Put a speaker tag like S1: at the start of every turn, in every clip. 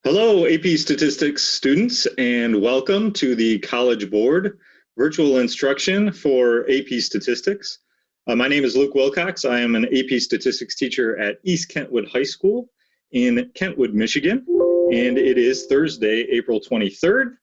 S1: Hello, AP Statistics students, and welcome to the College Board virtual instruction for AP Statistics. My name is Luke Wilcox. I am an AP Statistics teacher at East Kentwood High School in Kentwood, Michigan, and it is Thursday, April 23rd.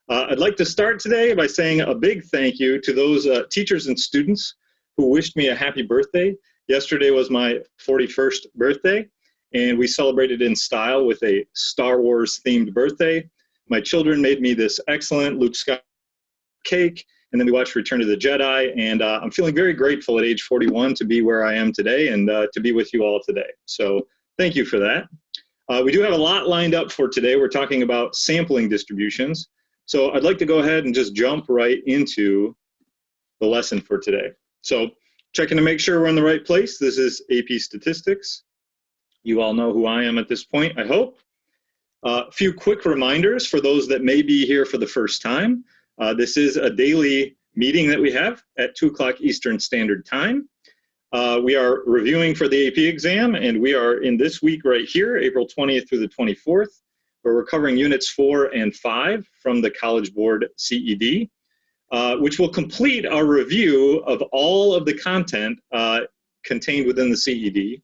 S1: I'd like to start today by saying a big thank you to those teachers and students who wished me a happy birthday. Yesterday was my 41st birthday, and we celebrated in style with a Star Wars themed birthday. My children made me this excellent Luke Skywalker cake, and then we watched Return of the Jedi, and I'm feeling very grateful at age 41 to be where I am today and to be with you all today. So thank you for that. We do have a lot lined up for today. We're talking about sampling distributions. So I'd like to go ahead and just jump right into the lesson for today. So checking to make sure we're in the right place. This is AP Statistics. You all know who I am at this point, I hope. A few quick reminders for those that may be here for the first time. This is a daily meeting that we have at 2 o'clock Eastern Standard Time. We are reviewing for the AP exam, and we are in this week right here, April 20th through the 24th, where we're covering units 4 and 5 from the College Board CED, which will complete our review of all of the content contained within the CED.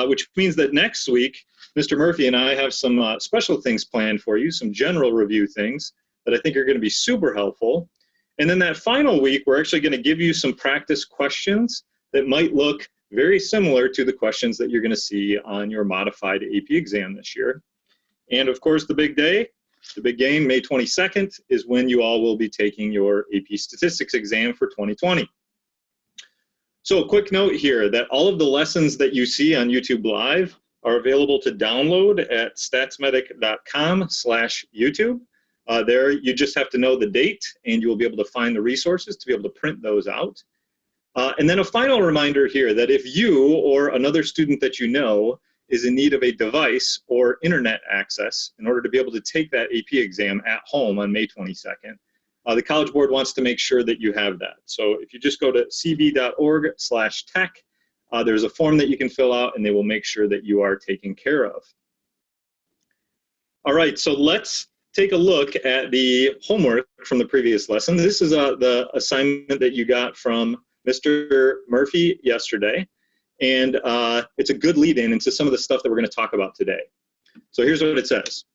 S1: Which means that next week, Mr. Murphy and I have some special things planned for you, some general review things that I think are going to be super helpful. And then that final week, we're actually going to give you some practice questions that might look very similar to the questions that you're going to see on your modified AP exam this year. And of course, the big day, the big game, May 22nd, is when you all will be taking your AP Statistics exam for 2020. So a quick note here that all of the lessons that you see on YouTube Live are available to download at statsmedic.com/YouTube. There you just have to know the date and you will be able to find the resources to be able to print those out. And then a final reminder here that if you or another student that you know is in need of a device or internet access in order to be able to take that AP exam at home on May 22nd, the College Board wants to make sure that you have that. So if you just go to cb.org/tech, there's a form that you can fill out and they will make sure that you are taken care of. All right, so let's take a look at the homework from the previous lesson. This is the assignment that you got from Mr. Murphy yesterday, and it's a good lead-in into some of the stuff that we're going to talk about today. So here's what it says.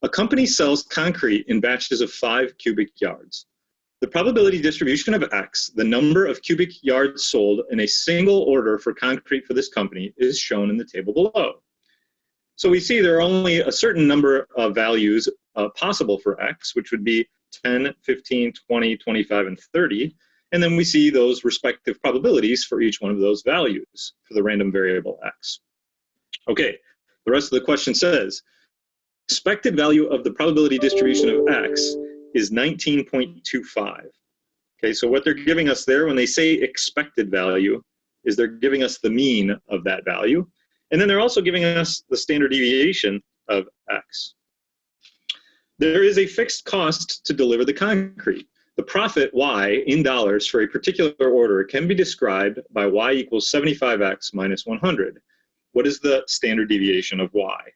S1: A company sells concrete in batches of 5 cubic yards. The probability distribution of X, the number of cubic yards sold in a single order for concrete for this company, is shown in the table below. So we see there are only a certain number of values possible for X, which would be 10, 15, 20, 25, and 30. And then we see those respective probabilities for each one of those values for the random variable X. Okay, the rest of the question says, expected value of the probability distribution of X is 19.25. Okay, so what they're giving us there when they say expected value is they're giving us the mean of that value. And then they're also giving us the standard deviation of X. There is a fixed cost to deliver the concrete. The profit Y in dollars for a particular order can be described by Y equals 75X minus 100. What is the standard deviation of Y?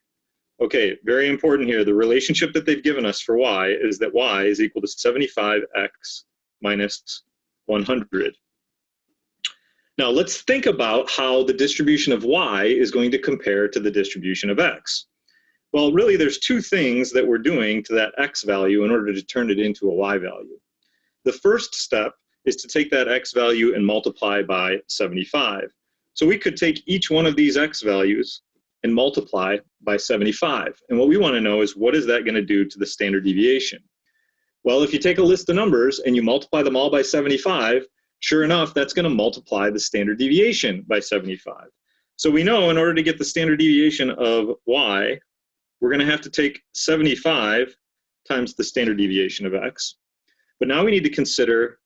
S1: Okay, very important here. The relationship that they've given us for Y is that Y is equal to 75X minus 100. Now let's think about how the distribution of Y is going to compare to the distribution of X. Well, really there's two things that we're doing to that X value in order to turn it into a Y value. The first step is to take that X value and multiply by 75. So we could take each one of these X values and multiply by 75. And what we want to know is what is that going to do to the standard deviation? Well, if you take a list of numbers and you multiply them all by 75, sure enough, that's going to multiply the standard deviation by 75. So we know in order to get the standard deviation of Y, we're going to have to take 75 times the standard deviation of X. But now we need to consider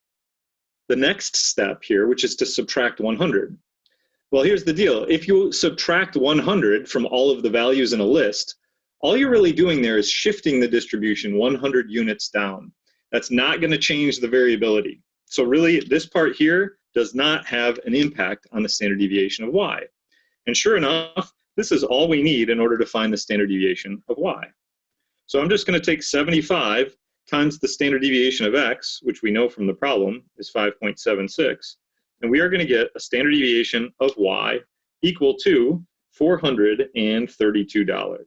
S1: the next step here, which is to subtract 100. Well, here's the deal. If you subtract 100 from all of the values in a list, all you're really doing there is shifting the distribution 100 units down. That's not going to change the variability. So really, this part here does not have an impact on the standard deviation of Y. And sure enough, this is all we need in order to find the standard deviation of Y. So I'm just going to take 75 times the standard deviation of x, which we know from the problem is 5.76, and we are going to get a standard deviation of y equal to $432.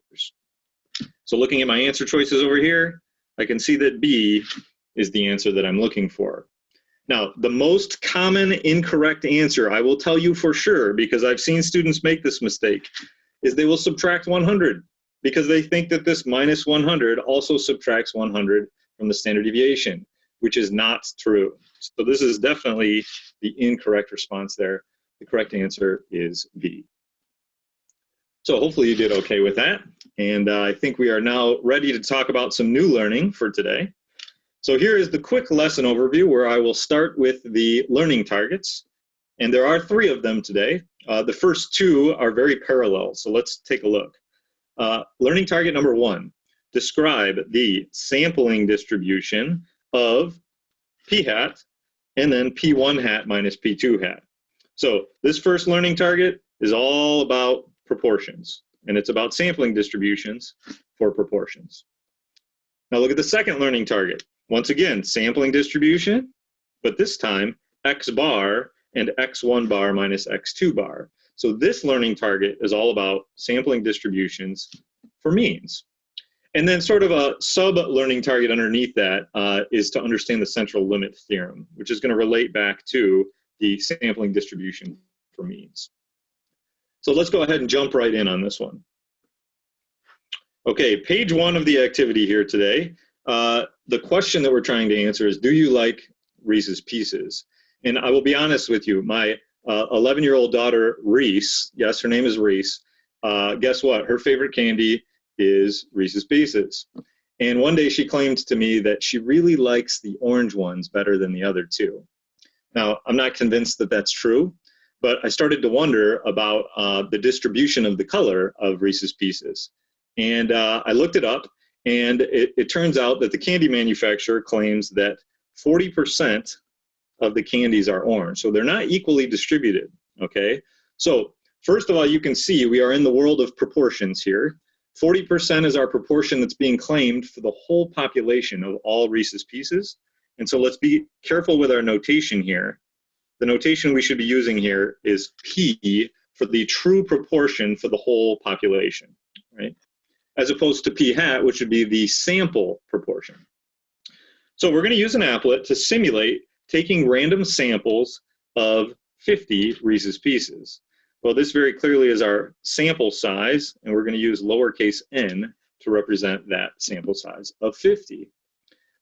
S1: So looking at my answer choices over here, I can see that B is the answer that I'm looking for. Now, the most common incorrect answer, I will tell you for sure, because I've seen students make this mistake, is they will subtract 100 because they think that this minus 100 also subtracts 100 from the standard deviation, which is not true. So this is definitely the incorrect response there. The correct answer is B. So hopefully you did okay with that. And I think we are now ready to talk about some new learning for today. So here is the quick lesson overview where I will start with the learning targets. And there are 3 of them today. The first 2 are very parallel, so let's take a look. Learning target number 1, describe the sampling distribution of p hat and then p1 hat minus p2 hat. So this first learning target is all about proportions, and it's about sampling distributions for proportions. Now look at the second learning target. Once again, sampling distribution, but this time x bar and x1 bar minus x2 bar. So this learning target is all about sampling distributions for means. And then sort of a sub-learning target underneath that is to understand the central limit theorem, which is going to relate back to the sampling distribution for means. So let's go ahead and jump right in on this one. Okay, page 1 of the activity here today. The question that we're trying to answer is, do you like Reese's Pieces? And I will be honest with you, my 11-year-old daughter, Reese, yes, her name is Reese, guess what? Her favorite candy is Reese's Pieces. And one day she claimed to me that she really likes the orange ones better than the other 2. Now, I'm not convinced that that's true, but I started to wonder about the distribution of the color of Reese's Pieces. And I looked it up, and it turns out that the candy manufacturer claims that 40% of the candies are orange. So they're not equally distributed, okay? So first of all, you can see we are in the world of proportions here. 40% is our proportion that's being claimed for the whole population of all Reese's Pieces. And so let's be careful with our notation here. The notation we should be using here is P for the true proportion for the whole population, right? As opposed to p hat, which would be the sample proportion. So we're going to use an applet to simulate taking random samples of 50 Reese's Pieces. Well, this very clearly is our sample size, and we're going to use lowercase n to represent that sample size of 50.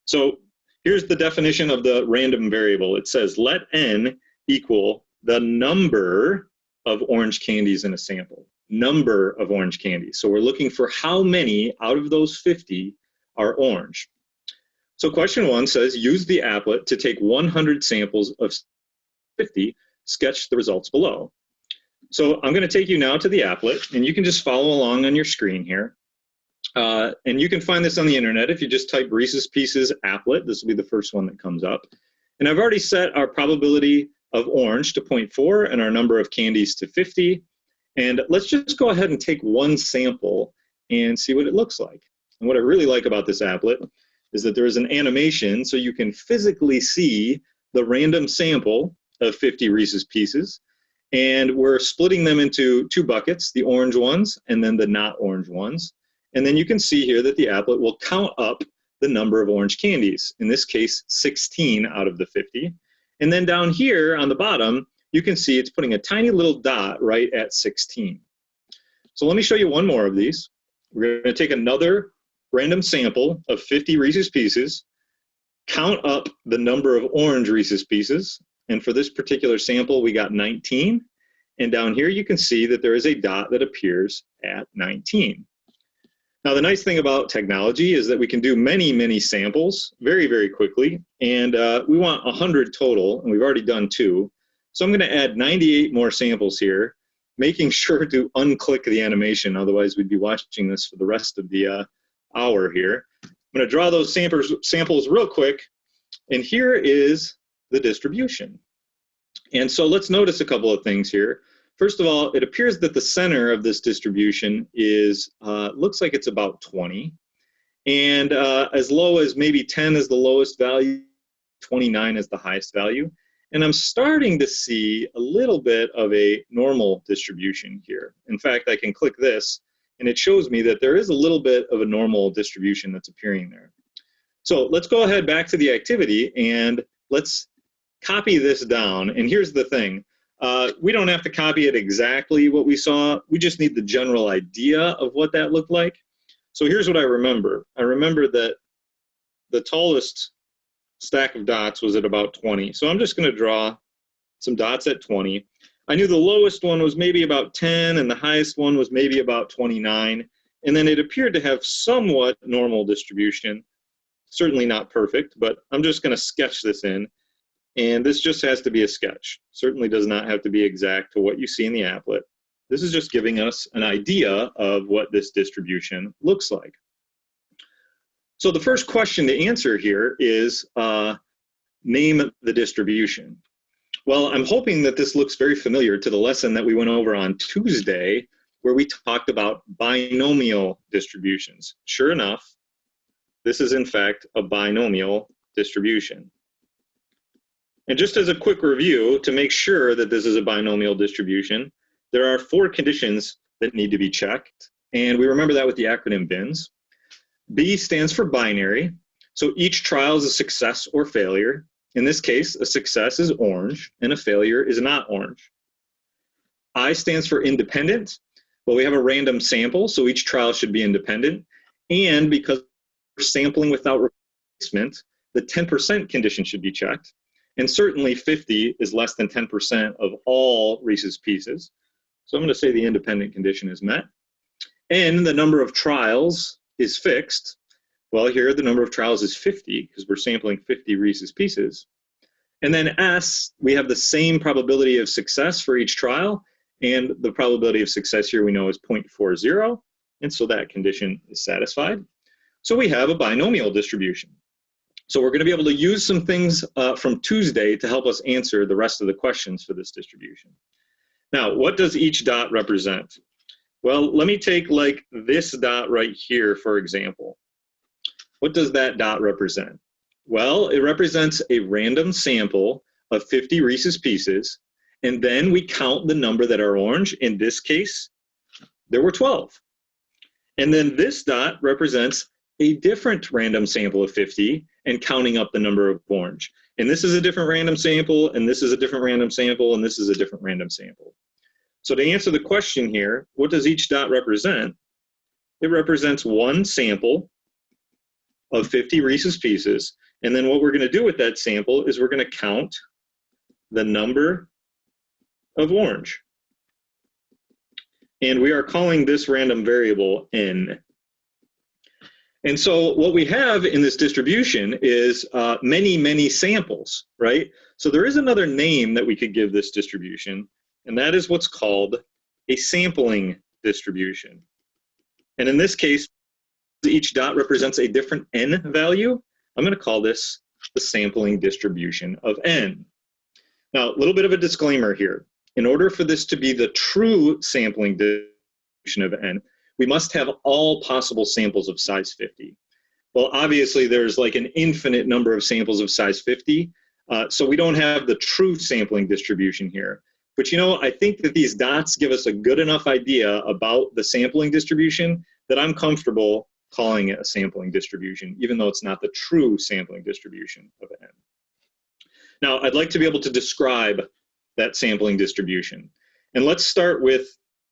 S1: So here's the definition of the random variable. It says let n equal the number of orange candies in a sample. Number of orange candies. So we're looking for how many out of those 50 are orange. So question 1 says use the applet to take 100 samples of 50, sketch the results below. So I'm going to take you now to the applet, and you can just follow along on your screen here. And you can find this on the internet if you just type Reese's Pieces applet. This will be the first one that comes up. And I've already set our probability of orange to 0.4 and our number of candies to 50. And let's just go ahead and take one sample and see what it looks like. And what I really like about this applet is that there is an animation so you can physically see the random sample of 50 Reese's Pieces. And we're splitting them into 2 buckets, the orange ones and then the not orange ones. And then you can see here that the applet will count up the number of orange candies, in this case 16 out of the 50. And then down here on the bottom, you can see it's putting a tiny little dot right at 16. So let me show you one more of these. We're going to take another random sample of 50 Reese's Pieces, count up the number of orange Reese's Pieces, and for this particular sample we got 19. And down here you can see that there is a dot that appears at 19. Now the nice thing about technology is that we can do many, many samples very, very quickly, and we want 100 total, and we've already done 2. So I'm going to add 98 more samples here, making sure to unclick the animation, otherwise we'd be watching this for the rest of the hour here. I'm going to draw those samples real quick, and here is the distribution. And so let's notice a couple of things here. First of all, it appears that the center of this distribution is, looks like it's about 20. and as low as maybe 10 is the lowest value, 29 is the highest value. And I'm starting to see a little bit of a normal distribution here. In fact, I can click this, and it shows me that there is a little bit of a normal distribution that's appearing there. So let's go ahead back to the activity, and let's copy this down. And here's the thing. We don't have to copy it exactly what we saw. We just need the general idea of what that looked like. So here's what I remember. I remember that the tallest stack of dots was at about 20. So I'm just going to draw some dots at 20. I knew the lowest one was maybe about 10 and the highest one was maybe about 29. And then it appeared to have somewhat normal distribution. Certainly not perfect, but I'm just going to sketch this in. And this just has to be a sketch. Certainly does not have to be exact to what you see in the applet. This is just giving us an idea of what this distribution looks like. So the first question to answer here is name the distribution. Well, I'm hoping that this looks very familiar to the lesson that we went over on Tuesday, where we talked about binomial distributions. Sure enough, this is in fact a binomial distribution. And just as a quick review, to make sure that this is a binomial distribution, there are 4 conditions that need to be checked. And we remember that with the acronym BINS. B stands for binary. So each trial is a success or failure. In this case, a success is orange and a failure is not orange. I stands for independent. Well, we have a random sample, so each trial should be independent. And because we're sampling without replacement, the 10% condition should be checked. And certainly 50 is less than 10% of all Reese's Pieces. So I'm going to say the independent condition is met. And the number of trials is fixed. Well, here the number of trials is 50 because we're sampling 50 Reese's Pieces. And then S, we have the same probability of success for each trial. And the probability of success here we know is 0.40. And so that condition is satisfied. So we have a binomial distribution. So we're going to be able to use some things from Tuesday to help us answer the rest of the questions for this distribution. Now, what does each dot represent? Well, let me take like this dot right here, for example. What does that dot represent? Well, it represents a random sample of 50 Reese's Pieces, and then we count the number that are orange. In this case, there were 12. And then this dot represents a different random sample of 50 and counting up the number of orange. And this is a different random sample, and this is a different random sample, and this is a different random sample. So to answer the question here, what does each dot represent? It represents one sample of 50 Reese's Pieces. And then what we're going to do with that sample is we're going to count the number of orange. And we are calling this random variable n. And so what we have in this distribution is many, many samples, right? So there is another name that we could give this distribution, and that is what's called a sampling distribution. And in this case, each dot represents a different n value. I'm going to call this the sampling distribution of n. Now, a little bit of a disclaimer here. In order for this to be the true sampling distribution of n, we must have all possible samples of size 50. Well, obviously, there's like an infinite number of samples of size 50, so we don't have the true sampling distribution here. But you know, I think that these dots give us a good enough idea about the sampling distribution that I'm comfortable calling it a sampling distribution, even though it's not the true sampling distribution of n. Now, I'd like to be able to describe that sampling distribution. And let's start with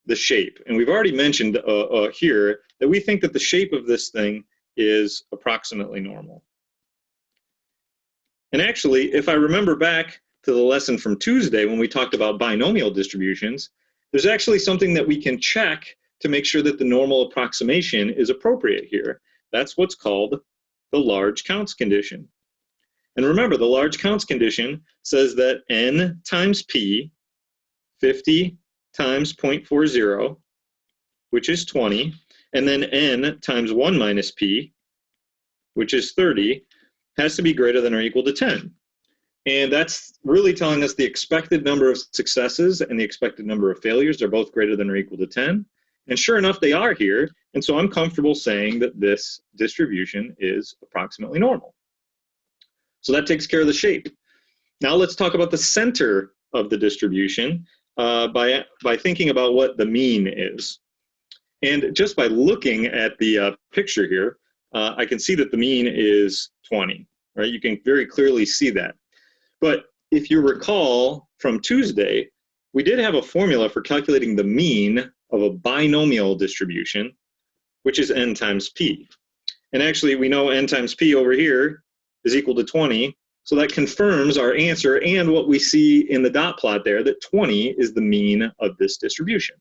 S1: the shape. And we've already mentioned here that we think that the shape of this thing is approximately normal. And actually, if I remember back to the lesson from Tuesday when we talked about binomial distributions, there's actually something that we can check to make sure that the normal approximation is appropriate here. That's what's called the large counts condition. And remember, the large counts condition says that n times p, 50 times 0.40, which is 20, and then n times 1 minus p, which is 30, has to be greater than or equal to 10. And that's really telling us the expected number of successes and the expected number of failures are both greater than or equal to 10. And sure enough, they are here. And so I'm comfortable saying that this distribution is approximately normal. So that takes care of the shape. Now let's talk about the center of the distribution by thinking about what the mean is. And just by looking at the picture here, I can see that the mean is 20, right? You can very clearly see that. But if you recall from Tuesday, we did have a formula for calculating the mean of a binomial distribution, which is n times p. And actually, we know n times p over here is equal to 20. So that confirms our answer and what we see in the dot plot there, that 20 is the mean of this distribution.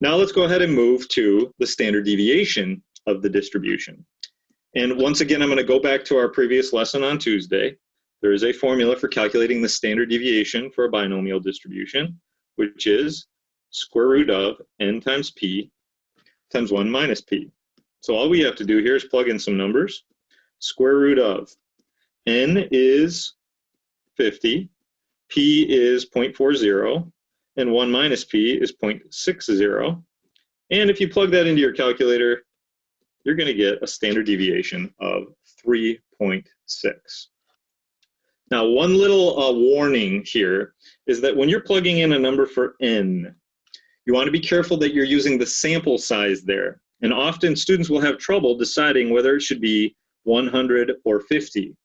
S1: Now let's go ahead and move to the standard deviation of the distribution. And once again, I'm going to go back to our previous lesson on Tuesday. There is a formula for calculating the standard deviation for a binomial distribution, which is square root of n times p times 1 minus p. So all we have to do here is plug in some numbers. Square root of n is 50, p is 0.40, and 1 minus p is 0.60. And if you plug that into your calculator, you're going to get a standard deviation of 3.6. Now, one little warning here is that when you're plugging in a number for n, you want to be careful that you're using the sample size there. And often students will have trouble deciding whether it should be 100 or 50.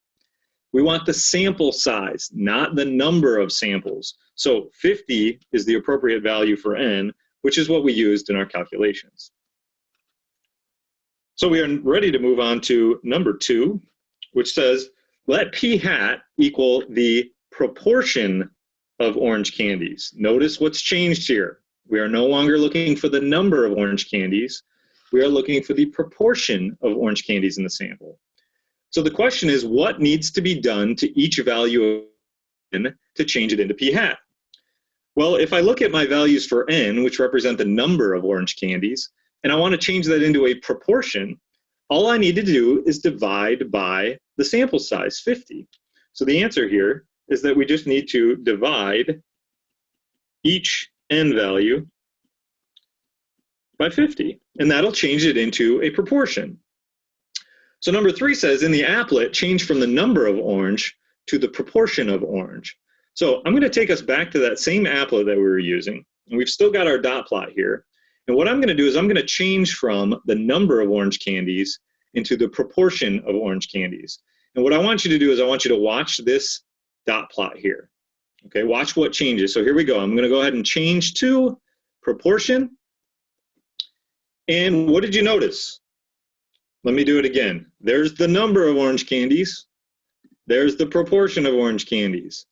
S1: We want the sample size, not the number of samples. So 50 is the appropriate value for n, which is what we used in our calculations. So we are ready to move on to number 2, which says, let p hat equal the proportion of orange candies. Notice what's changed here. We are no longer looking for the number of orange candies. We are looking for the proportion of orange candies in the sample. So the question is, what needs to be done to each value of n to change it into p hat? Well, if I look at my values for n, which represent the number of orange candies, and I want to change that into a proportion, all I need to do is divide by the sample size, 50. So the answer here is that we just need to divide each n value by 50, and that'll change it into a proportion. So number 3 says, in the applet, change from the number of orange to the proportion of orange. So I'm going to take us back to that same applet that we were using, and we've still got our dot plot here. And what I'm going to do is I'm going to change from the number of orange candies into the proportion of orange candies. And what I want you to do is I want you to watch this dot plot here. Okay, watch what changes. So here we go. I'm going to go ahead and change to proportion. And what did you notice? Let me do it again. There's the number of orange candies. There's the proportion of orange candies.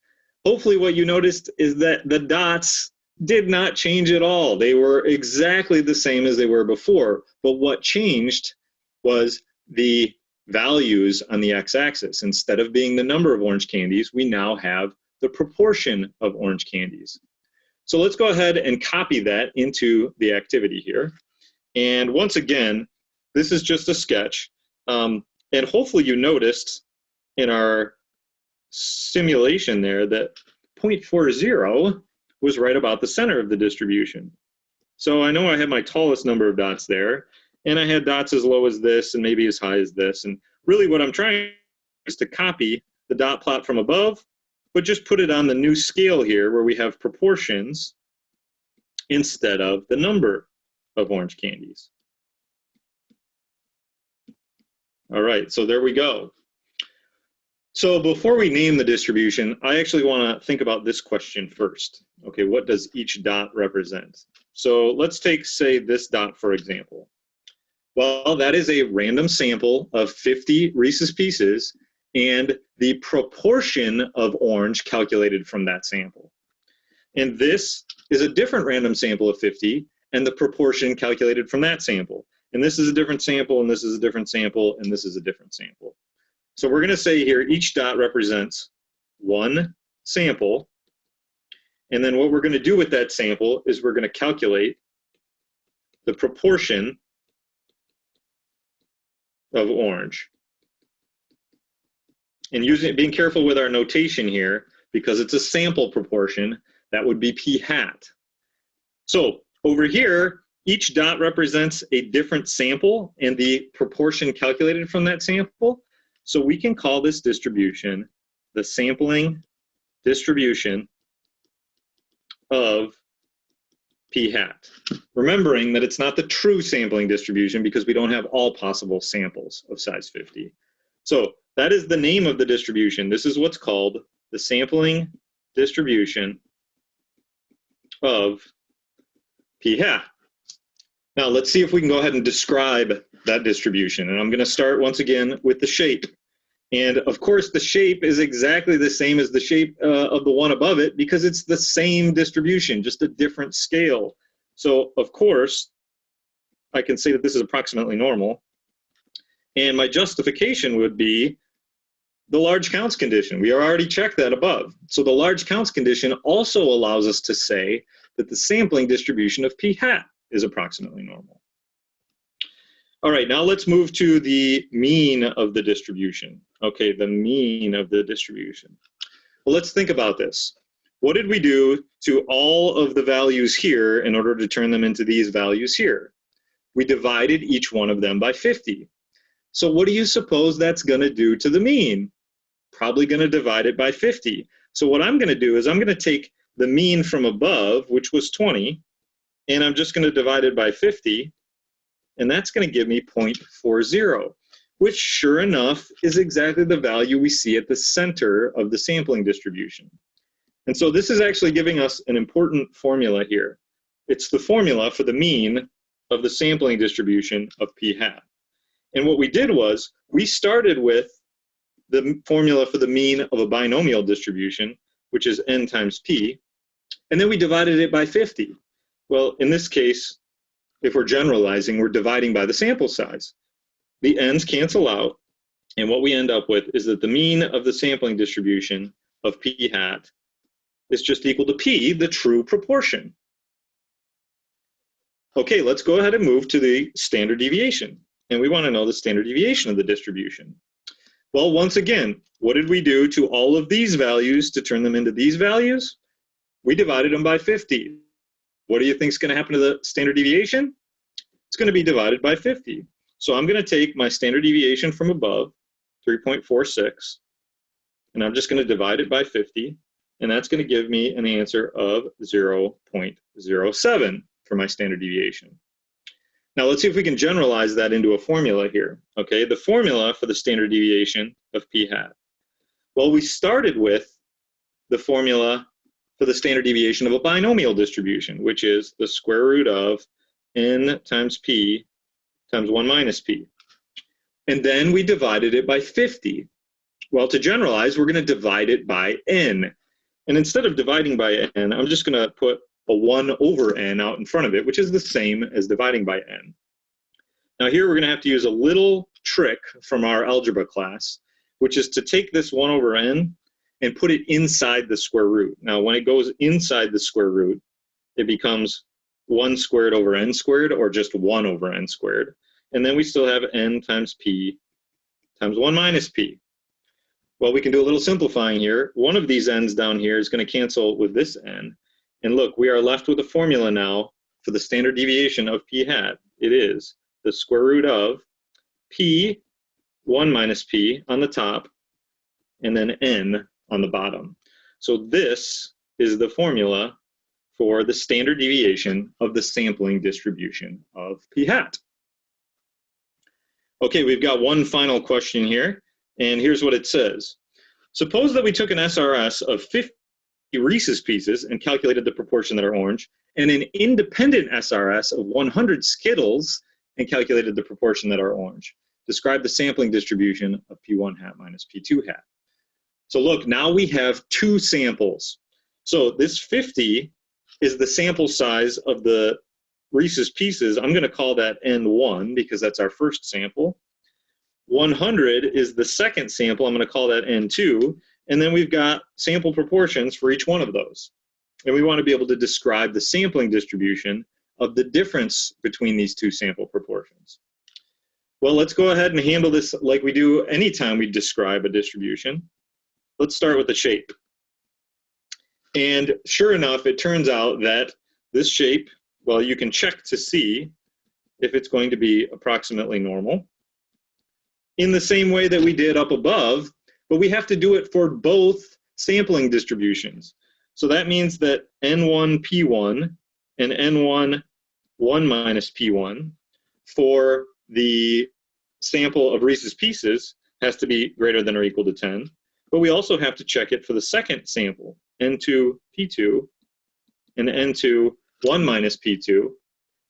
S1: Hopefully what you noticed is that the dots did not change at all. They were exactly the same as they were before. But what changed was the values on the x-axis. Instead of being the number of orange candies, we now have the proportion of orange candies. So let's go ahead and copy that into the activity here. And once again, this is just a sketch. And hopefully you noticed in our simulation there that 0.40 was right about the center of the distribution. So I know I had my tallest number of dots there, and I had dots as low as this and maybe as high as this. And really what I'm trying is to copy the dot plot from above, but just put it on the new scale here where we have proportions instead of the number of orange candies. All right, so there we go. So before we name the distribution, I actually want to think about this question first. Okay, what does each dot represent? So let's take, say, this dot, for example. Well, that is a random sample of 50 Reese's Pieces and the proportion of orange calculated from that sample. And this is a different random sample of 50 and the proportion calculated from that sample. And this is a different sample, and this is a different sample, and this is a different sample. So we're going to say here each dot represents one sample. And then what we're going to do with that sample is we're going to calculate the proportion of orange. And being careful with our notation here, because it's a sample proportion, that would be p hat. So Over here, each dot represents a different sample and the proportion calculated from that sample. So we can call this distribution the sampling distribution of p hat. Remembering that it's not the true sampling distribution because we don't have all possible samples of size 50. So that is the name of the distribution. This is what's called the sampling distribution of p hat. Now let's see if we can go ahead and describe that distribution. And I'm going to start once again with the shape. And of course, the shape is exactly the same as the shape of the one above it because it's the same distribution, just a different scale. So of course, I can say that this is approximately normal. And my justification would be the large counts condition. We already checked that above. So the large counts condition also allows us to say that the sampling distribution of p hat is approximately normal. All right, now let's move to the mean of the distribution. Okay, the mean of the distribution. Well, let's think about this. What did we do to all of the values here in order to turn them into these values here? We divided each one of them by 50. So what do you suppose that's going to do to the mean? Probably going to divide it by 50. So what I'm going to do is I'm going to take the mean from above, which was 20, and I'm just going to divide it by 50, and that's going to give me 0.40, which sure enough is exactly the value we see at the center of the sampling distribution. And so this is actually giving us an important formula here. It's the formula for the mean of the sampling distribution of p hat. And what we did was we started with the formula for the mean of a binomial distribution, which is n times p, and then we divided it by 50. Well, in this case, if we're generalizing, we're dividing by the sample size. The n's cancel out, and what we end up with is that the mean of the sampling distribution of p hat is just equal to p, the true proportion. Okay, let's go ahead and move to the standard deviation. And we want to know the standard deviation of the distribution. Well, once again, what did we do to all of these values to turn them into these values? We divided them by 50. What do you think is going to happen to the standard deviation? It's going to be divided by 50. So I'm going to take my standard deviation from above, 3.46, and I'm just going to divide it by 50, and that's going to give me an answer of 0.07 for my standard deviation. Now let's see if we can generalize that into a formula here. Okay, the formula for the standard deviation of p hat. Well, we started with the formula for the standard deviation of a binomial distribution, which is the square root of n times p times 1 minus p. And then we divided it by 50. Well, to generalize, we're going to divide it by n. And instead of dividing by n, I'm just going to put a 1 over n out in front of it, which is the same as dividing by n. Now here we're going to have to use a little trick from our algebra class, which is to take this 1 over n and put it inside the square root. Now when it goes inside the square root, it becomes 1 squared over n squared, or just 1 over n squared. And then we still have n times p times 1 minus p. Well, we can do a little simplifying here. One of these n's down here is going to cancel with this n. And look, we are left with a formula now for the standard deviation of p hat. It is the square root of p, 1 minus p on the top, and then n on the bottom. So this is the formula for the standard deviation of the sampling distribution of p hat. Okay, we've got one final question here, and here's what it says. Suppose that we took an SRS of 50 Reese's Pieces and calculated the proportion that are orange, and an independent SRS of 100 Skittles and calculated the proportion that are orange. Describe the sampling distribution of P1 hat minus P2 hat. So look, now we have two samples. So this 50 is the sample size of the Reese's Pieces. I'm going to call that N1 because that's our first sample. 100 is the second sample. I'm going to call that N2. And then we've got sample proportions for each one of those. And we want to be able to describe the sampling distribution of the difference between these two sample proportions. Well, let's go ahead and handle this like we do anytime we describe a distribution. Let's start with the shape. And sure enough, it turns out that this shape Well, you can check to see if it's going to be approximately normal in the same way that we did up above, but we have to do it for both sampling distributions. So that means that N1 P1 and N1 1 minus P1 for the sample of Reese's Pieces has to be greater than or equal to 10. But we also have to check it for the second sample, N2 P2 and N2 1 minus P2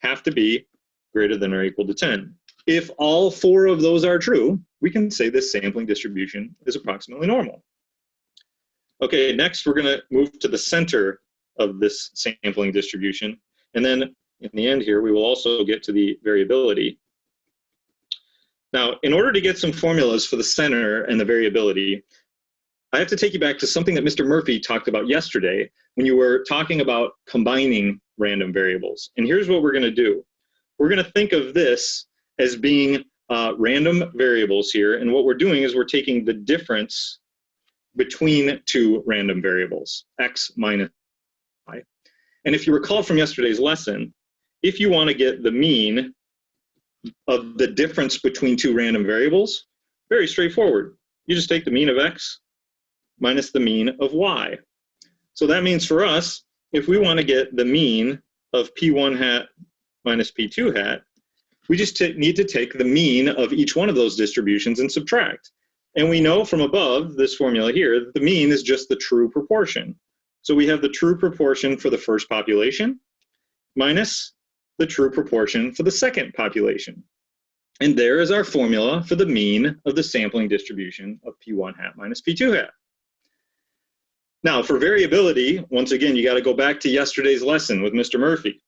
S1: have to be greater than or equal to 10. If all four of those are true, we can say this sampling distribution is approximately normal. Okay, next we're going to move to the center of this sampling distribution. And then in the end here, we will also get to the variability. Now, in order to get some formulas for the center and the variability, I have to take you back to something that Mr. Murphy talked about yesterday when you were talking about combining random variables. And here's what we're going to do. We're going to think of this as being random variables here. And what we're doing is we're taking the difference between two random variables, x minus y. And if you recall from yesterday's lesson, if you want to get the mean of the difference between two random variables, very straightforward. You just take the mean of x minus the mean of y. So that means for us, if we want to get the mean of P1 hat minus P2 hat, we just need to take the mean of each one of those distributions and subtract. And we know from above this formula here that the mean is just the true proportion. So we have the true proportion for the first population minus the true proportion for the second population. And there is our formula for the mean of the sampling distribution of P1 hat minus P2 hat. Now for variability, once again, you got to go back to yesterday's lesson with Mr. Murphy.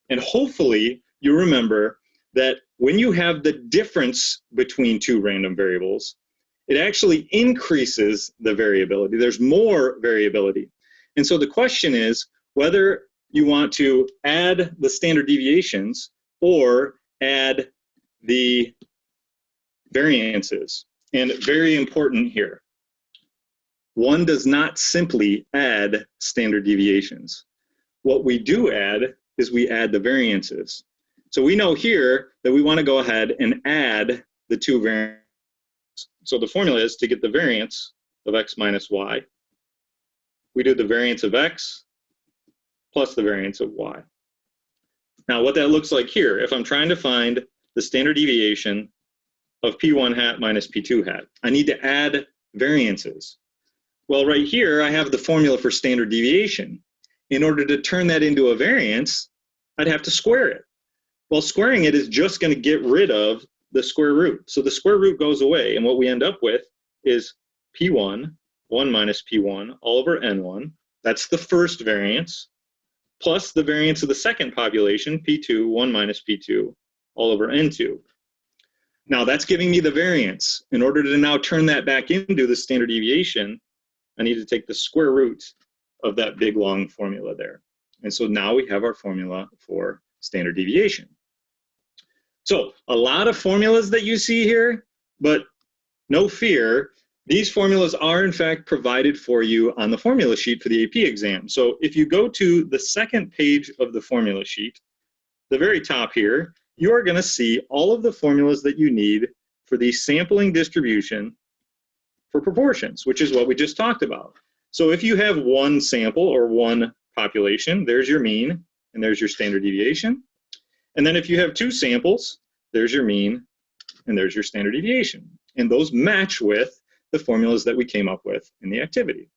S1: And hopefully you remember that when you have the difference between two random variables, it actually increases the variability. There's more variability. And so the question is whether you want to add the standard deviations or add the variances. And very important here, one does not simply add standard deviations. What we do add is we add the variances. So we know here that we want to go ahead and add the two variances. So the formula is to get the variance of x minus y. We do the variance of x plus the variance of y. Now what that looks like here, if I'm trying to find the standard deviation of P1 hat minus P2 hat, I need to add variances. Well, right here, I have the formula for standard deviation. In order to turn that into a variance, I'd have to square it. Well, squaring it is just going to get rid of the square root. So the square root goes away, and what we end up with is P1, 1 minus P1, all over N1. That's the first variance, plus the variance of the second population, P2, 1 minus P2, all over N2. Now that's giving me the variance. In order to now turn that back into the standard deviation, I need to take the square root of that big long formula there. And so now we have our formula for standard deviation. So a lot of formulas that you see here, but no fear, these formulas are in fact provided for you on the formula sheet for the AP exam. So if you go to the second page of the formula sheet, the very top here, you are going to see all of the formulas that you need for the sampling distribution for proportions, which is what we just talked about. So if you have one sample or one population, there's your mean and there's your standard deviation. And then if you have two samples, there's your mean and there's your standard deviation. And those match with the formulas that we came up with in the activity.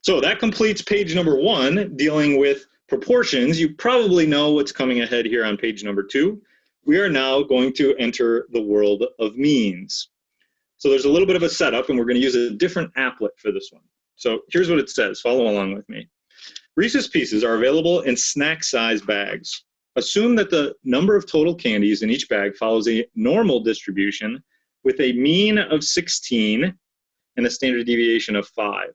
S1: So that completes page number 1, dealing with proportions. You probably know what's coming ahead here on page number 2. We are now going to enter the world of means. So there's a little bit of a setup, and we're going to use a different applet for this one. So here's what it says. Follow along with me. Reese's Pieces are available in snack-size bags. Assume that the number of total candies in each bag follows a normal distribution with a mean of 16 and a standard deviation of 5.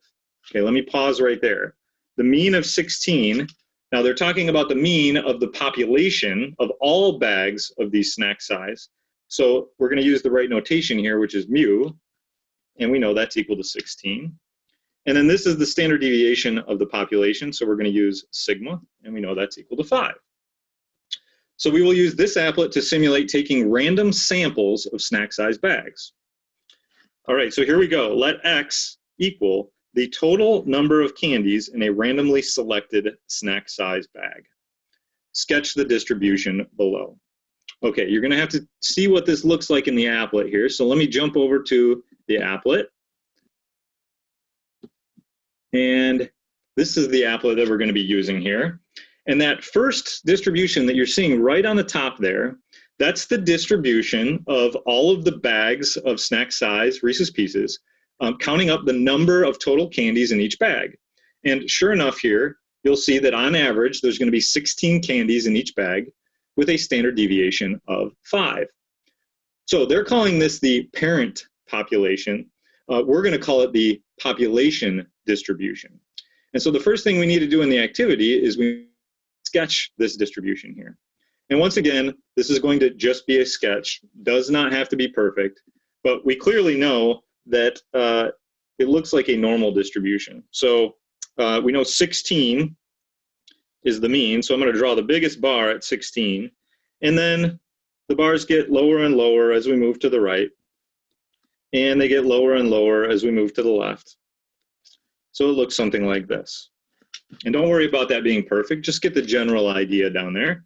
S1: Okay, let me pause right there. The mean of 16, now they're talking about the mean of the population of all bags of these snack size. So we're going to use the right notation here, which is mu, and we know that's equal to 16. And then this is the standard deviation of the population, so we're going to use sigma, and we know that's equal to 5. So we will use this applet to simulate taking random samples of snack-sized bags. All right, so here we go. Let x equal the total number of candies in a randomly selected snack-sized bag. Sketch the distribution below. Okay, you're going to have to see what this looks like in the applet here. So let me jump over to the applet. And this is the applet that we're going to be using here. And that first distribution that you're seeing right on the top there, that's the distribution of all of the bags of snack size Reese's Pieces, counting up the number of total candies in each bag. And sure enough here, you'll see that on average, there's going to be 16 candies in each bag with a standard deviation of 5. So they're calling this the parent population. We're going to call it the population distribution. And so the first thing we need to do in the activity is we sketch this distribution here. And once again, this is going to just be a sketch, does not have to be perfect, but we clearly know that it looks like a normal distribution. So we know 16 is the mean, so I'm going to draw the biggest bar at 16, and then the bars get lower and lower as we move to the right, and they get lower and lower as we move to the left. So it looks something like this. And don't worry about that being perfect, just get the general idea down there.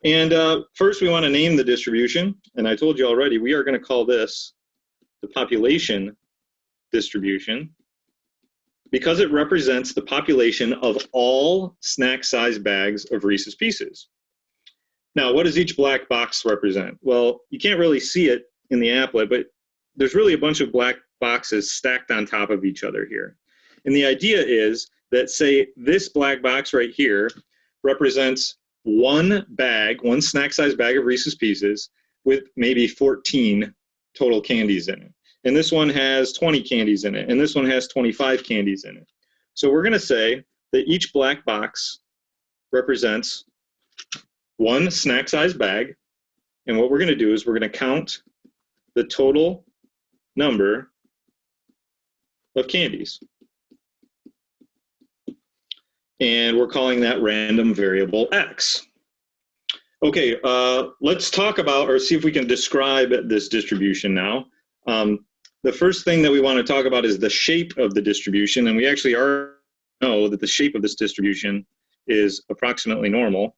S1: And first we want to name the distribution, and I told you already, we are going to call this the population distribution because it represents the population of all snack-sized bags of Reese's Pieces. Now, what does each black box represent? Well, you can't really see it in the applet, but there's really a bunch of black boxes stacked on top of each other here. And the idea is that, say, this black box right here represents one bag, one snack-sized bag of Reese's Pieces with maybe 14 total candies in it. And this one has 20 candies in it, and this one has 25 candies in it. So we're going to say that each black box represents one snack-sized bag, and what we're going to do is we're going to count the total number of candies. And we're calling that random variable x. Okay, let's talk about, or see if we can describe this distribution now. The first thing that we want to talk about is the shape of the distribution, and we actually already know that the shape of this distribution is approximately normal.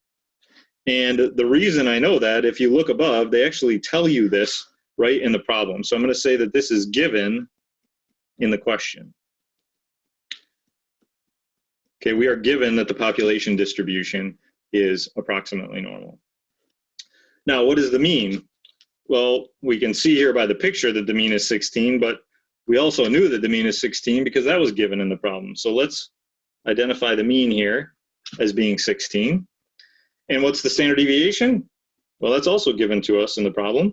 S1: And the reason I know that, if you look above, they actually tell you this right in the problem. So I'm going to say that this is given in the question. Okay, we are given that the population distribution is approximately normal. Now, what does the mean? Well, we can see here by the picture that the mean is 16, but we also knew that the mean is 16 because that was given in the problem. So let's identify the mean here as being 16. And what's the standard deviation? Well, that's also given to us in the problem.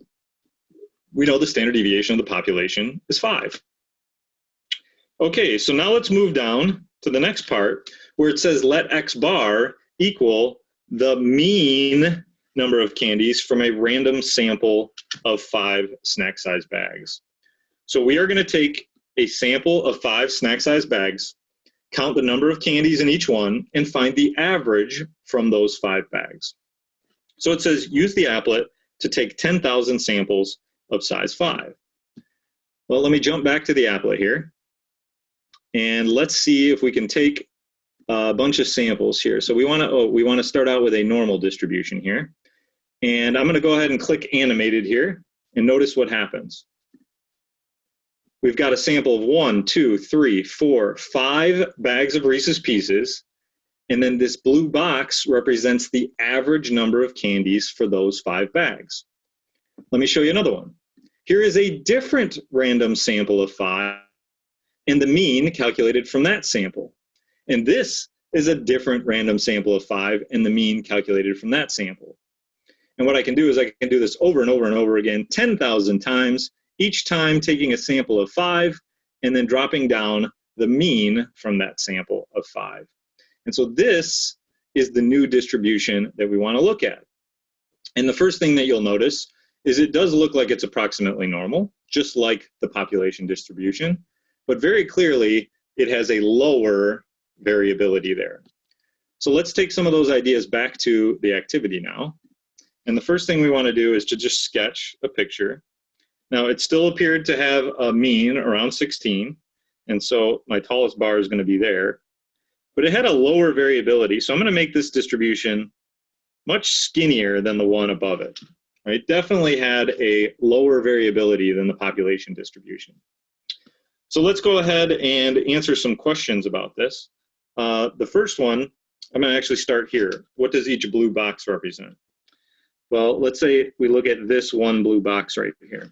S1: We know the standard deviation of the population is 5. Okay, so now let's move down to the next part where it says let x bar equal the mean number of candies from a random sample of 5 snack-sized bags. So we are going to take a sample of 5 snack-sized bags, count the number of candies in each one, and find the average from those 5 bags. So it says use the applet to take 10,000 samples of size 5. Well, let me jump back to the applet here, and let's see if we can take a bunch of samples here. So we want to start out with a normal distribution here. And I'm going to go ahead and click animated here and notice what happens. We've got a sample of 1, 2, 3, 4, 5 bags of Reese's Pieces. And then this blue box represents the average number of candies for those 5 bags. Let me show you another one. Here is a different random sample of 5 and the mean calculated from that sample. And this is a different random sample of 5 and the mean calculated from that sample. And what I can do is I can do this over and over and over again 10,000 times, each time taking a sample of 5 and then dropping down the mean from that sample of 5. And so this is the new distribution that we want to look at. And the first thing that you'll notice is it does look like it's approximately normal, just like the population distribution. But very clearly, it has a lower variability there. So let's take some of those ideas back to the activity now. And the first thing we want to do is to just sketch a picture. Now, it still appeared to have a mean around 16, and so my tallest bar is going to be there. But it had a lower variability, so I'm going to make this distribution much skinnier than the one above it. Right? Definitely had a lower variability than the population distribution. So let's go ahead and answer some questions about this. The first one, I'm going to actually start here. What does each blue box represent? Well, let's say we look at this one blue box right here.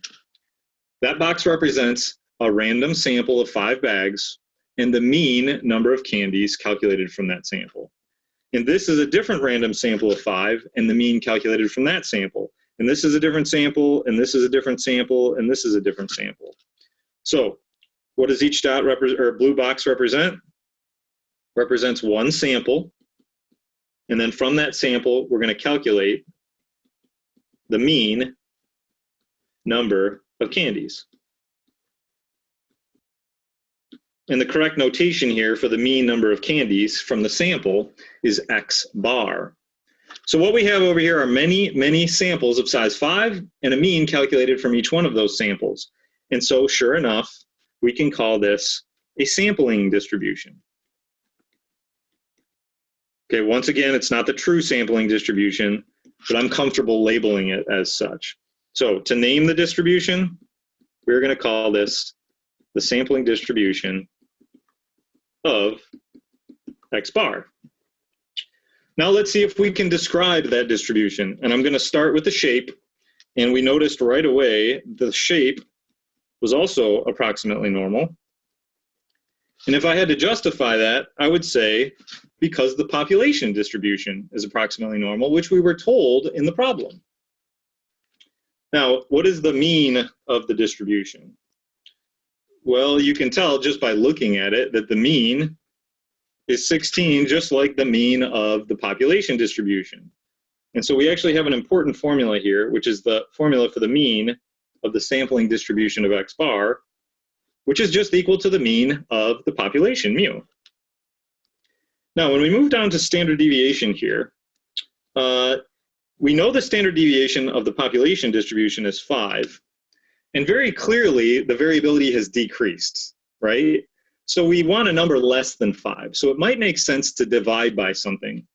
S1: That box represents a random sample of 5 bags and the mean number of candies calculated from that sample. And this is a different random sample of 5 and the mean calculated from that sample. And this is a different sample, and this is a different sample, and this is a different sample. So what does each dot or blue box represent? Represents one sample. And then from that sample, we're going to calculate the mean number of candies. And the correct notation here for the mean number of candies from the sample is X bar. So what we have over here are many samples of size 5 and a mean calculated from each one of those samples. And so sure enough, we can call this a sampling distribution. Okay, once again, it's not the true sampling distribution, but I'm comfortable labeling it as such. So to name the distribution, we're going to call this the sampling distribution of X bar. Now let's see if we can describe that distribution. And I'm going to start with the shape. And we noticed right away the shape was also approximately normal. And if I had to justify that, I would say because the population distribution is approximately normal, which we were told in the problem. Now, what is the mean of the distribution? Well, you can tell just by looking at it that the mean is 16, just like the mean of the population distribution. And so we actually have an important formula here, which is the formula for the mean of the sampling distribution of X bar, which is just equal to the mean of the population, mu. Now, when we move down to standard deviation here, we know the standard deviation of the population distribution is 5. And very clearly, the variability has decreased, right? So we want a number less than 5. So it might make sense to divide by something.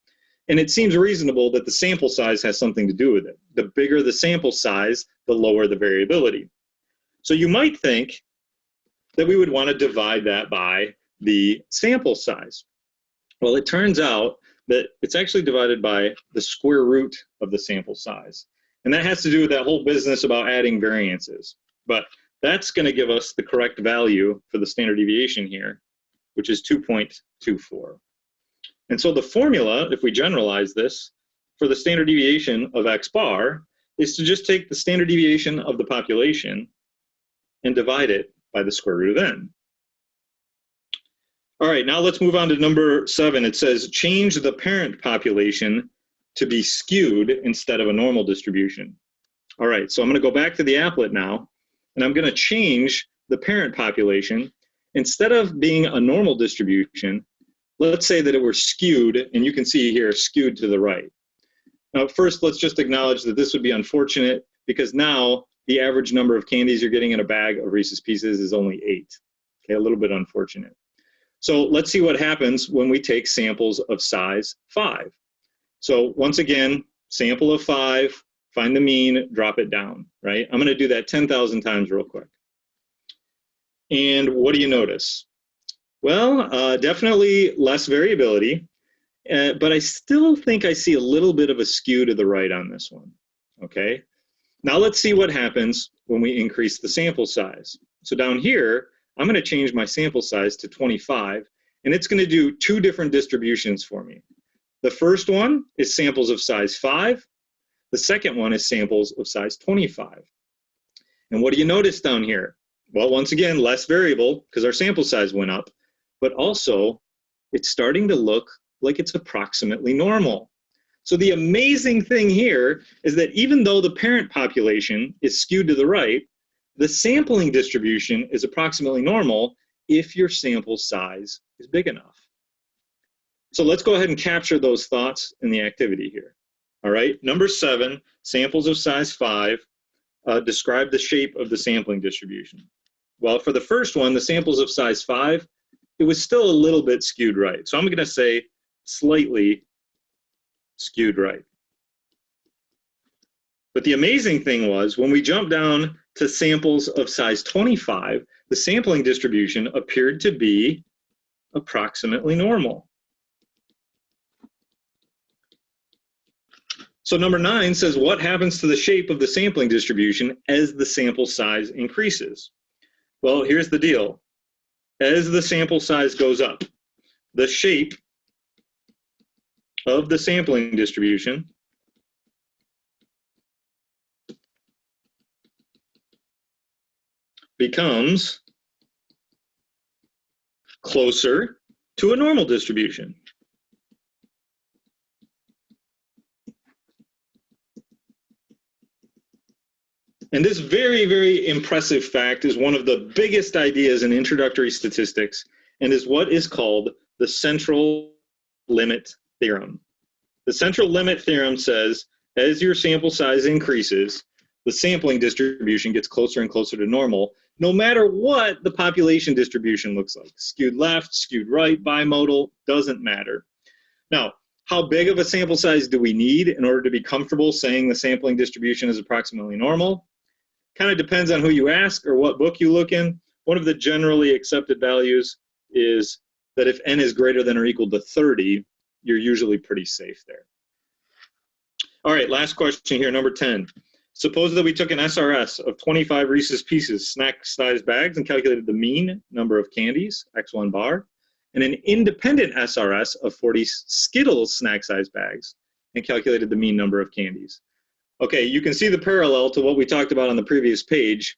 S1: And it seems reasonable that the sample size has something to do with it. The bigger the sample size, the lower the variability. So you might think that we would want to divide that by the sample size. Well, it turns out that it's actually divided by the square root of the sample size. And that has to do with that whole business about adding variances. But that's going to give us the correct value for the standard deviation here, which is 2.24. And so the formula, if we generalize this, for the standard deviation of X bar is to just take the standard deviation of the population and divide it by the square root of n. All right, now let's move on to number 7. It says change the parent population to be skewed instead of a normal distribution. All right, so I'm going to go back to the applet now, and I'm going to change the parent population. Instead of being a normal distribution, let's say that it were skewed, and you can see here, skewed to the right. Now, first, let's just acknowledge that this would be unfortunate because now the average number of candies you're getting in a bag of Reese's Pieces is only 8. Okay, a little bit unfortunate. So let's see what happens when we take samples of size 5. So once again, sample of 5, find the mean, drop it down, right? I'm going to do that 10,000 times real quick. And what do you notice? Well, definitely less variability, but I still think I see a little bit of a skew to the right on this one, okay? Now let's see what happens when we increase the sample size. So down here, I'm going to change my sample size to 25, and it's going to do 2 different distributions for me. The first one is samples of size 5. The second one is samples of size 25. And what do you notice down here? Well, once again, less variable because our sample size went up, but also it's starting to look like it's approximately normal. So the amazing thing here is that even though the parent population is skewed to the right, the sampling distribution is approximately normal, if your sample size is big enough. So let's go ahead and capture those thoughts in the activity here. All right, number 7, samples of size 5, describe the shape of the sampling distribution. Well, for the first one, the samples of size 5, it was still a little bit skewed right. So I'm going to say slightly skewed right. But the amazing thing was when we jumped down to samples of size 25, the sampling distribution appeared to be approximately normal. So number 9 says, what happens to the shape of the sampling distribution as the sample size increases? Well, here's the deal. As the sample size goes up, the shape of the sampling distribution becomes closer to a normal distribution. And this very, very impressive fact is one of the biggest ideas in introductory statistics and is what is called the central limit theorem. The central limit theorem says as your sample size increases, the sampling distribution gets closer and closer to normal, no matter what the population distribution looks like. Skewed left, skewed right, bimodal, doesn't matter. Now, how big of a sample size do we need in order to be comfortable saying the sampling distribution is approximately normal? Kind of depends on who you ask or what book you look in. One of the generally accepted values is that if n is greater than or equal to 30, you're usually pretty safe there. All right, last question here, number 10. Suppose that we took an SRS of 25 Reese's Pieces snack-sized bags and calculated the mean number of candies, X1 bar, and an independent SRS of 40 Skittles snack-sized bags and calculated the mean number of candies. Okay, you can see the parallel to what we talked about on the previous page.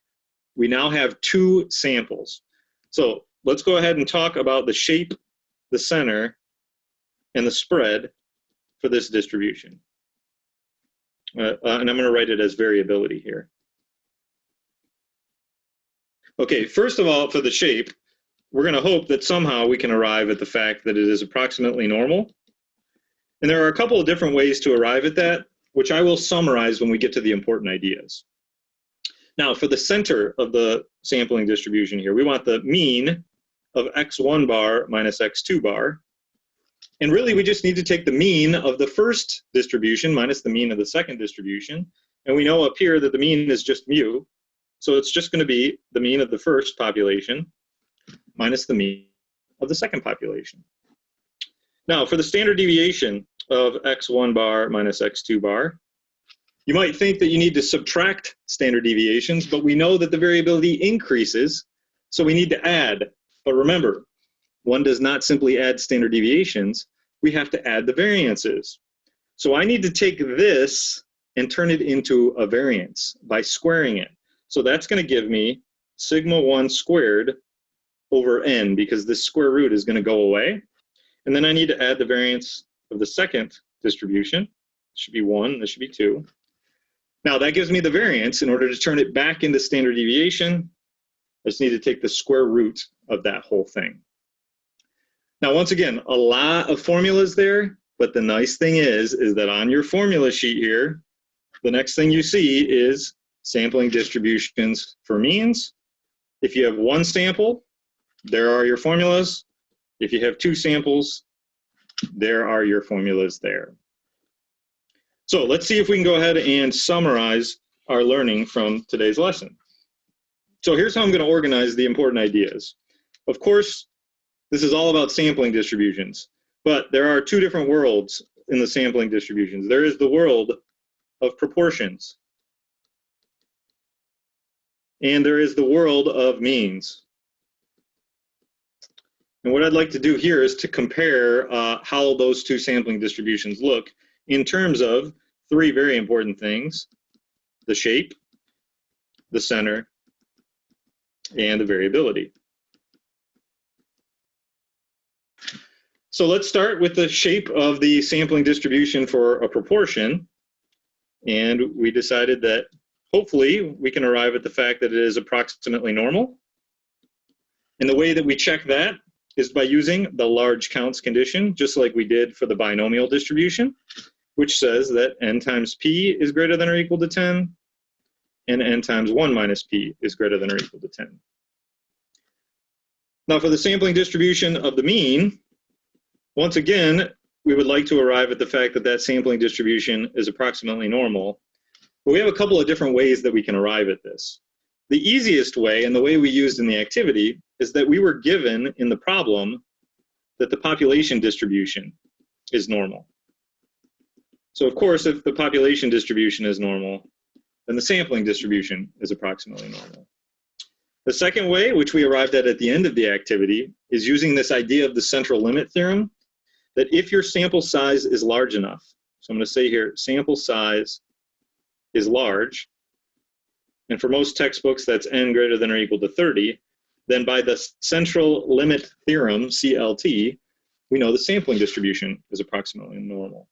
S1: We now have 2 samples. So let's go ahead and talk about the shape, the center, and the spread for this distribution. And I'm going to write it as variability here. Okay, first of all, for the shape, we're going to hope that somehow we can arrive at the fact that it is approximately normal. And there are a couple of different ways to arrive at that, which I will summarize when we get to the important ideas. Now, for the center of the sampling distribution here, we want the mean of X1 bar minus X2 bar. And really, we just need to take the mean of the first distribution minus the mean of the second distribution. And we know up here that the mean is just mu. So it's just going to be the mean of the first population minus the mean of the second population. Now, for the standard deviation of X1 bar minus X2 bar, you might think that you need to subtract standard deviations, but we know that the variability increases, so we need to add. But remember, one does not simply add standard deviations, we have to add the variances. So I need to take this and turn it into a variance by squaring it. So that's going to give me sigma 1 squared over n, because this square root is going to go away. And then I need to add the variance of the second distribution. This should be 1, this should be 2. Now that gives me the variance. In order to turn it back into standard deviation, I just need to take the square root of that whole thing. Now, once again, a lot of formulas there, but the nice thing is that on your formula sheet here, the next thing you see is sampling distributions for means. If you have 1 sample, there are your formulas. If you have 2 samples, there are your formulas there. So let's see if we can go ahead and summarize our learning from today's lesson. So here's how I'm going to organize the important ideas. Of course, this is all about sampling distributions, but there are 2 different worlds in the sampling distributions. There is the world of proportions, and there is the world of means. And what I'd like to do here is to compare how those 2 sampling distributions look in terms of 3 very important things: the shape, the center, and the variability. So let's start with the shape of the sampling distribution for a proportion. And we decided that hopefully we can arrive at the fact that it is approximately normal. And the way that we check that is by using the large counts condition, just like we did for the binomial distribution, which says that n times p is greater than or equal to 10, and n times 1 minus p is greater than or equal to 10. Now for the sampling distribution of the mean, once again, we would like to arrive at the fact that that sampling distribution is approximately normal. But we have a couple of different ways that we can arrive at this. The easiest way, and the way we used in the activity, is that we were given in the problem that the population distribution is normal. So of course, if the population distribution is normal, then the sampling distribution is approximately normal. The second way, which we arrived at the end of the activity, is using this idea of the central limit theorem, that if your sample size is large enough, so I'm going to say here, sample size is large, and for most textbooks that's n greater than or equal to 30, then by the central limit theorem, CLT, we know the sampling distribution is approximately normal.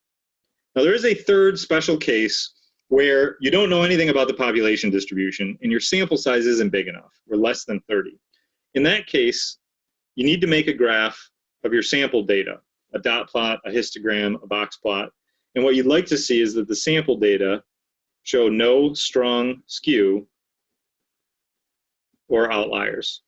S1: Now there is a third special case where you don't know anything about the population distribution and your sample size isn't big enough, or less than 30. In that case, you need to make a graph of your sample data, a dot plot, a histogram, a box plot. And what you'd like to see is that the sample data show no strong skew or outliers,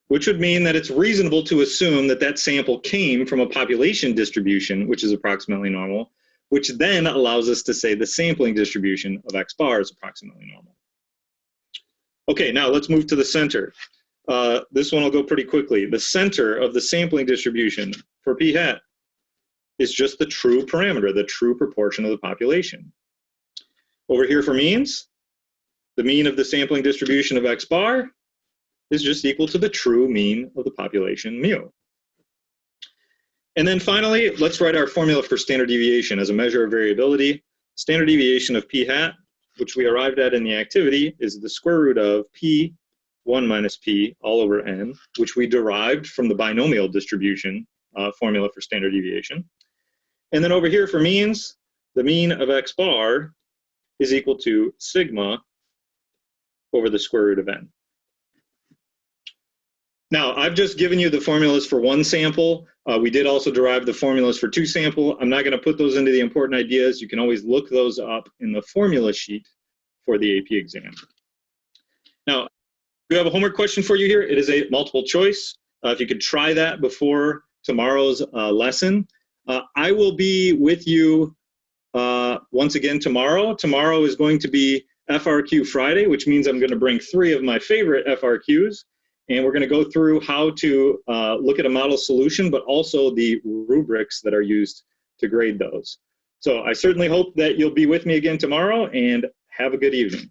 S1: which would mean that it's reasonable to assume that that sample came from a population distribution, which is approximately normal, which then allows us to say the sampling distribution of X bar is approximately normal. Okay, now let's move to the center. This one will go pretty quickly. The center of the sampling distribution for p hat is just the true parameter, the true proportion of the population. Over here for means, the mean of the sampling distribution of X bar is just equal to the true mean of the population mu. And then finally, let's write our formula for standard deviation as a measure of variability. Standard deviation of p hat, which we arrived at in the activity, is the square root of p 1 minus p all over n, which we derived from the binomial distribution formula for standard deviation. And then over here for means, the mean of X bar is equal to sigma over the square root of n. Now, I've just given you the formulas for one sample. We did also derive the formulas for two sample. I'm not going to put those into the important ideas. You can always look those up in the formula sheet for the AP exam. Now, we have a homework question for you here. It is a multiple choice. If you could try that before tomorrow's lesson. I will be with you once again tomorrow. Tomorrow is going to be FRQ Friday, which means I'm going to bring 3 of my favorite FRQs. And we're going to go through how to look at a model solution, but also the rubrics that are used to grade those. So I certainly hope that you'll be with me again tomorrow, and have a good evening.